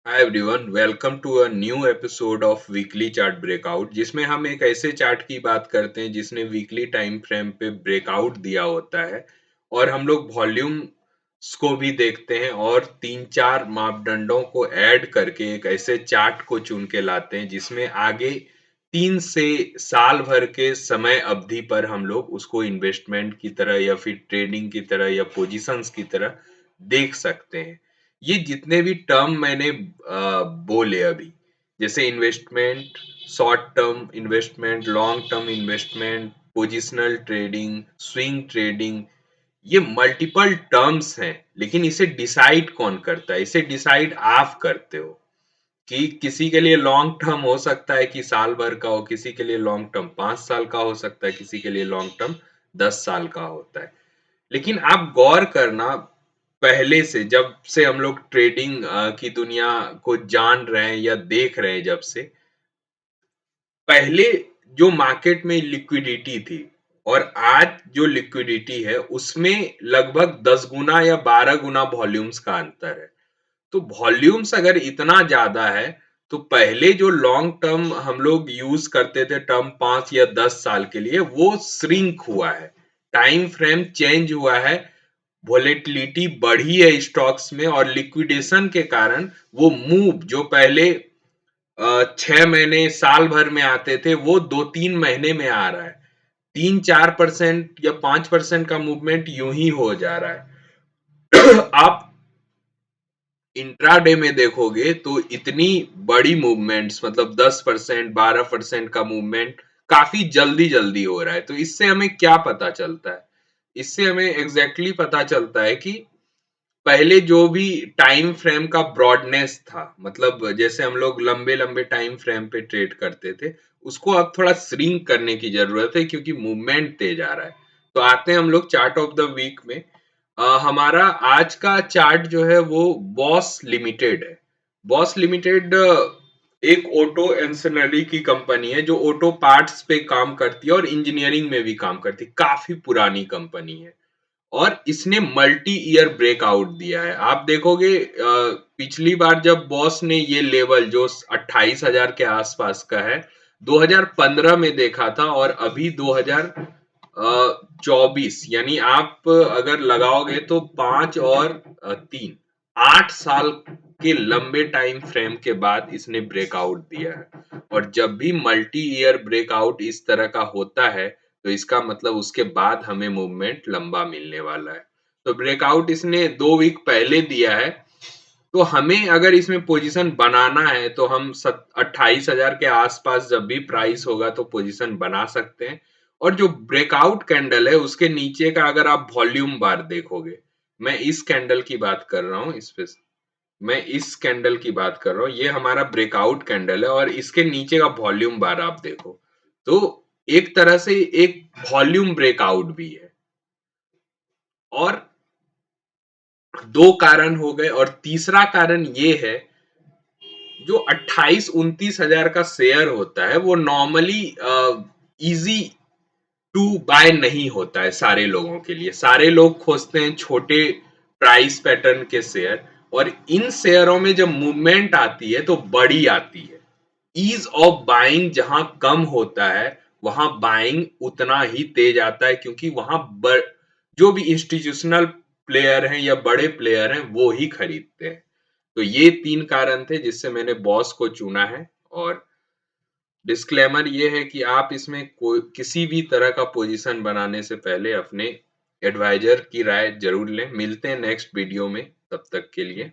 Hi everyone, welcome to a new episode of weekly chart breakout, जिसमें हम एक ऐसे चार्ट की बात करते हैं जिसने वीकली टाइम फ्रेम पे ब्रेकआउट दिया होता है। और हम लोग वॉल्यूम्स को भी देखते हैं और तीन चार मापदंडों को ऐड करके एक ऐसे चार्ट को चुन के लाते हैं जिसमें आगे 3 से साल भर के समय अवधि पर हम लोग उसको इन्वेस्टमेंट की तरह या फिर ट्रेडिंग की तरह या पोजीशंस की तरह देख सकते हैं। ये जितने भी टर्म मैंने बोले अभी, जैसे investment, short term investment, long term investment, positional trading, swing trading, ये मल्टीपल टर्म्स हैं। लेकिन इसे डिसाइड कौन करता है? इसे डिसाइड आप करते हो कि किसी के लिए लॉन्ग टर्म हो सकता है कि साल भर का हो, किसी के लिए लॉन्ग टर्म 5 साल का हो सकता है, किसी के लिए लॉन्ग टर्म 10 साल का होता है। लेकिन आप गौर करना, पहले से जब से हम लोग ट्रेडिंग की दुनिया को जान रहे हैं या देख रहे हैं, जब से पहले जो मार्केट में लिक्विडिटी थी और आज जो लिक्विडिटी है उसमें लगभग 10 गुना या 12 गुना वॉल्यूम्स का अंतर है। तो वॉल्यूम्स अगर इतना ज्यादा है तो पहले जो लॉन्ग टर्म हम लोग यूज करते थे टर्म 5 या 10 साल के लिए, वो श्रिंक हुआ है, टाइम फ्रेम चेंज हुआ है, वोलेटिलिटी बढ़ी है स्टॉक्स में और लिक्विडेशन के कारण वो मूव जो पहले 6 महीने साल भर में आते थे वो 2-3 महीने में आ रहा है। 3-4% या 5% का मूवमेंट यूं ही हो जा रहा है। आप इंट्राडे में देखोगे तो इतनी बड़ी मूवमेंट्स, मतलब 10% 12% का मूवमेंट काफी जल्दी जल्दी हो रहा है। तो इससे हमें क्या पता चलता है? इससे हमें एग्जैक्टली पता चलता है कि पहले जो भी टाइम फ्रेम का ब्रॉडनेस था, मतलब जैसे हम लोग लंबे लंबे टाइम फ्रेम पे ट्रेड करते थे, उसको अब थोड़ा श्रिंक करने की जरूरत है क्योंकि मूवमेंट तेज आ रहा है। तो आते हैं हम लोग चार्ट ऑफ द वीक में। हमारा आज का चार्ट जो है वो बॉस लिमिटेड है। बॉस लिमिटेड एक ऑटो एंसनरी की कंपनी है जो ऑटो पार्ट्स पे काम करती है और इंजीनियरिंग में भी काम करती है। काफी पुरानी कंपनी है और इसने मल्टी ईयर ब्रेकआउट दिया है। आप देखोगे पिछली बार जब बॉस ने ये लेवल जो 28,000 के आसपास का है, 2015 में देखा था और अभी 2024, यानी आप अगर लगाओगे तो 5 और 3 8 साल के लंबे टाइम फ्रेम के बाद इसने ब्रेकआउट दिया है। और जब भी मल्टी ईयर ब्रेकआउट इस तरह का होता है तो इसका मतलब उसके बाद हमें मूवमेंट लंबा मिलने वाला है। तो ब्रेकआउट इसने 2 वीक पहले दिया है। तो हमें अगर इसमें पोजीशन बनाना है तो हम 28,000 के आसपास जब भी प्राइस होगा तो पोजीशन बना सकते हैं। और जो ब्रेकआउट कैंडल है उसके नीचे का अगर आप वॉल्यूम बार देखोगे, मैं इस कैंडल की बात कर रहा हूँ, इस पे मैं इस कैंडल की बात कर रहा हूँ, ये हमारा ब्रेकआउट कैंडल है और इसके नीचे का वॉल्यूम बार आप देखो तो एक तरह से एक वॉल्यूम ब्रेकआउट भी है। और दो कारण हो गए और तीसरा कारण ये है, जो 28-29 हजार का शेयर होता है वो नॉर्मली इजी टू बाय नहीं होता है सारे लोगों के लिए। सारे लोग खोजते हैं छोटे प्राइस पैटर्न के शेयर, और इन शेयरों में जब मूवमेंट आती है तो बड़ी आती है। ईज ऑफ बाइंग जहां कम होता है वहां बाइंग उतना ही तेज आता है, क्योंकि वहां जो भी इंस्टीट्यूशनल प्लेयर हैं या बड़े प्लेयर हैं वो ही खरीदते हैं। तो ये 3 कारण थे जिससे मैंने बॉस को चुना है। और डिस्क्लेमर ये है कि आप इसमें कोई किसी भी तरह का पोजीशन बनाने से पहले अपने एडवाइजर की राय जरूर लें। मिलते हैं नेक्स्ट वीडियो में, तब तक के लिए